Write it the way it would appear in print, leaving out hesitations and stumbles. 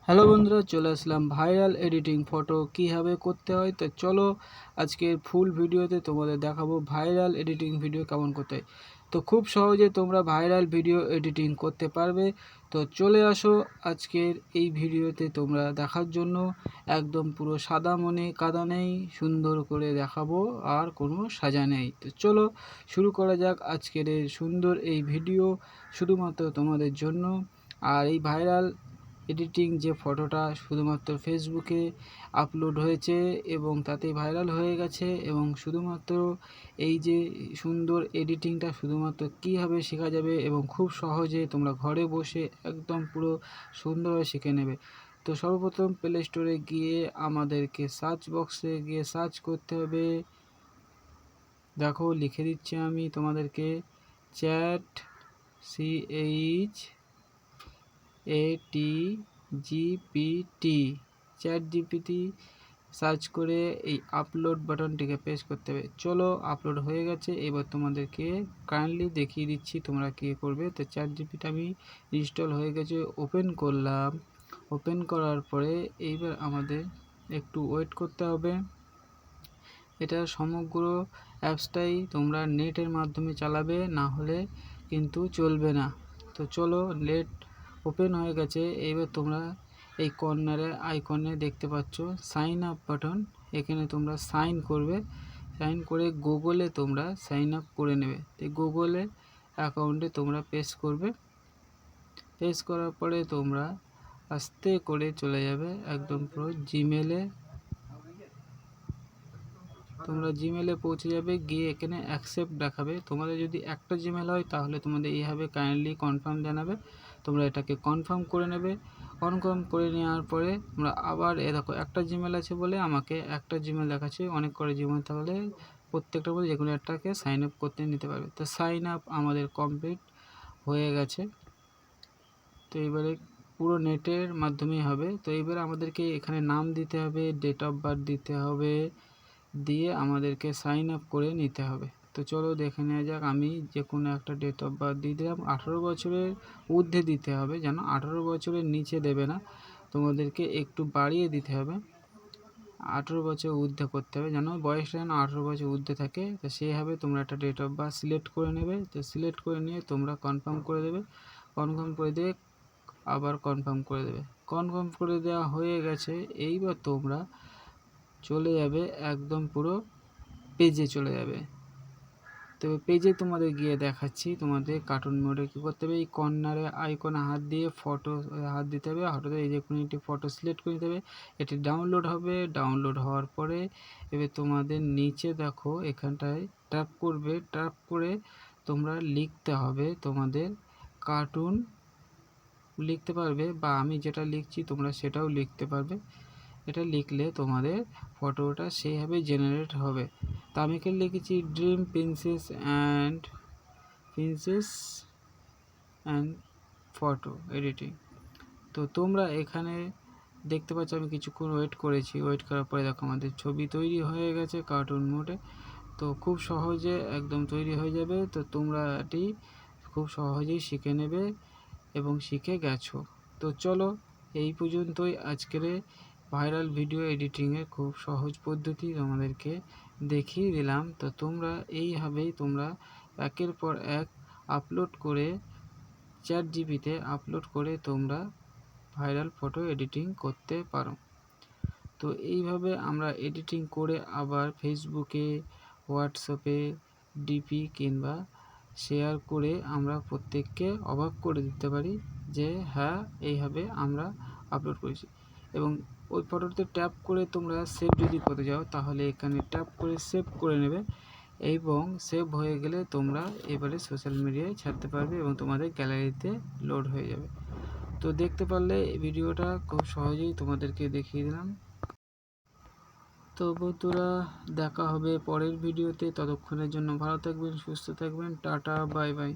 Hello বন্ধুরা, চলে আসলাম viral editing photo কীভাবে করতে হয়। তো চলো আজকের ফুল ভিডিওতে তোমাদের দেখাবো ভাইরাল এডিটিং ভিডিও কেমন করতে হয়। তো খুব সহজে তোমরা ভাইরাল ভিডিও এডিটিং করতে পারবে। তো চলে আসো আজকের এই ভিডিওতে তোমরা দেখার জন্য। একদম পুরো সাদা মনে কাদা নেই, সুন্দর করে দেখাবো, আর কোনো সাজা নেই। তো চলো শুরু করা যাক আজকের এই সুন্দর এই ভিডিও, শুধুমাত্র তোমাদের জন্য। আর এই ভাইরাল এডিটিং যে ফটোটা শুধুমাত্র ফেসবুকে আপলোড হয়েছে এবং তাতেই ভাইরাল হয়ে গেছে, এবং শুধুমাত্র এই যে সুন্দর এডিটিংটা শুধুমাত্র কীভাবে শেখা যাবে এবং খুব সহজে তোমরা ঘরে বসে একদম পুরো সুন্দরভাবে শিখে নেবে। তো সর্বপ্রথম প্লে স্টোরে গিয়ে আমাদেরকে সার্চ বক্সে গিয়ে সার্চ করতে হবে। দেখো লিখে দিচ্ছি আমি তোমাদেরকে, chat CHAT GPT, chat GPT search করে এই আপলোড বাটনটিকে প্রেস করতে হবে। চলো আপলোড হয়ে গেছে। এবার তোমাদেরকে কাইন্ডলি দেখিয়ে দিচ্ছি তোমরা কী করবে। তো চ্যাট জিপিটি আমি ইনস্টল হয়ে গেছে, ওপেন করলাম। ওপেন করার পরে এইবার আমাদের একটু ওয়েট করতে হবে। এটা সমগ্র অ্যাপসটাই তোমরা নেটের মাধ্যমে চালাবে, না হলে কিন্তু চলবে না। তো চলো, নেট ওপেন হয়ে গেছে। এইবার তোমরা এই কর্নারে আইকনে দেখতে পাচ্ছ সাইন আপ বাটন, এখানে তোমরা সাইন করবে। সাইন করে গুগলে তোমরা সাইন আপ করে নেবে। তো গুগলে অ্যাকাউন্টে তোমরা পেস্ট করবে। পেস্ট করার পরে তোমরা আস্তে করে চলে যাবে একদম পুরো জিমেলে। তোমরা জিমেলে পৌঁছে যাবে, গিয়ে এখানে অ্যাকসেপ্ট দেখাবে। তোমাদের যদি একটা জিমেল হয় তাহলে তোমাদের এইভাবে কাইন্ডলি কনফার্ম জানাবে। তোমরা এটাকে কনফার্ম করে নেবে। কনফার্ম করে নেওয়ার পরে তোমরা আবার দেখো একটা জিমেল আছে বলে আমাকে একটা জিমেল দেখাচ্ছে। অনেক করে জিমেল তাহলে প্রত্যেকটার মধ্যে যেকোনো একটাকে সাইন আপ করতে নিতে পারবে। তো সাইন আপ আমাদের কমপ্লিট হয়ে গেছে। তো এবারে পুরো নেটের মাধ্যমেই হবে। তো এবারে আমাদেরকে এখানে নাম দিতে হবে, ডেট অফ বার্থ দিতে হবে, দিয়ে আমাদেরকে সাইন আপ করে নিতে হবে। তো চলো দেখে নেওয়া যাক। আমি যে কোনো একটা ডেট অফ বার্থ দিয়ে দিলাম। 18 বছরের ঊর্ধ্বে দিতে হবে, যেন 18 বছরের নিচে দেবে না, তোমাদেরকে একটু বাড়িয়ে দিতে হবে। 18 বছর ঊর্ধ্বে করতে হবে, যেন বয়সটা যেন 18 বছর ঊর্ধ্বে থাকে। তো সেইভাবে তোমরা একটা ডেট অফ বার্থ সিলেক্ট করে নেবে। তো সিলেক্ট করে নিয়ে তোমরা কনফার্ম করে দেবে। কনফার্ম করে দিয়ে আবার কনফার্ম করে দেবে। কনফার্ম করে দেওয়া হয়ে গেছে। এইবার তোমরা চলে যাবে একদম পুরো পেজে চলে যাবে। তো পেজে তোমাদের গিয়ে দেখাচ্ছি তোমাদের কার্টুন মোডে কী করতে হবে। এই কর্নারে আইকনে হাত দিয়ে ফটো হাত দিতে হবে। হঠাৎ এই যে কোনো একটি ফটো সিলেক্ট করে নিতে হবে। এটি ডাউনলোড হবে। ডাউনলোড হওয়ার পরে এবার তোমাদের নিচে দেখো এখানটায় ট্যাপ করবে। ট্যাপ করে তোমরা লিখতে হবে তোমাদের কার্টুন লিখতে পারবে, বা আমি যেটা লিখছি তোমরা সেটাও লিখতে পারবে। এটা লিখলে তোমাদের ফটোটা সেইভাবে জেনারেট হবে। তো আমি এখানে লিখেছি dream princess and photo editing. তো তোমরা এখানে দেখতে পাচ্ছ আমি কিছুক্ষণ ওয়েট করেছি। ওয়েট করার পরে দেখো আমাদের ছবি তৈরি হয়ে গেছে কার্টুন মোডে। তো খুব সহজে একদম তৈরি হয়ে যাবে। তো তোমরা এটি খুব সহজেই শিখে নেবে এবং শিখে গেছো। তো চলো এই পর্যন্তই আজকের ভাইরাল ভিডিও এডিটিংয়ের খুব সহজ পদ্ধতি তোমাদেরকে দেখিয়ে দিলাম। তো তোমরা এইভাবেই তোমরা একের পর এক আপলোড করে চ্যাট জিপিতে আপলোড করে তোমরা ভাইরাল ফটো এডিটিং করতে পারো। তো এইভাবে আমরা এডিটিং করে আবার ফেসবুকে, হোয়াটসঅ্যাপে ডিপি কিংবা শেয়ার করে আমরা প্রত্যেককে অবাক করে দিতে পারি যে হ্যাঁ এইভাবে আমরা আপলোড করেছি। এবং ওই ফটোতে ট্যাপ করে তোমরা সেভ যদি করতে যাও তাহলে এখানে ট্যাপ করে সেভ করে নেবে, এবং সেভ হয়ে গেলে তোমরা এবারে সোশ্যাল মিডিয়ায় ছাড়তে পারবে এবং তোমাদের গ্যালারিতে লোড হয়ে যাবে। তো দেখতে পারলে ভিডিওটা খুব সহজেই তোমাদেরকে দেখিয়ে দিলাম। তো বন্ধুরা, দেখা হবে পরের ভিডিওতে। ততক্ষণের জন্য ভালো থাকবেন, সুস্থ থাকবেন। Tata, bye bye.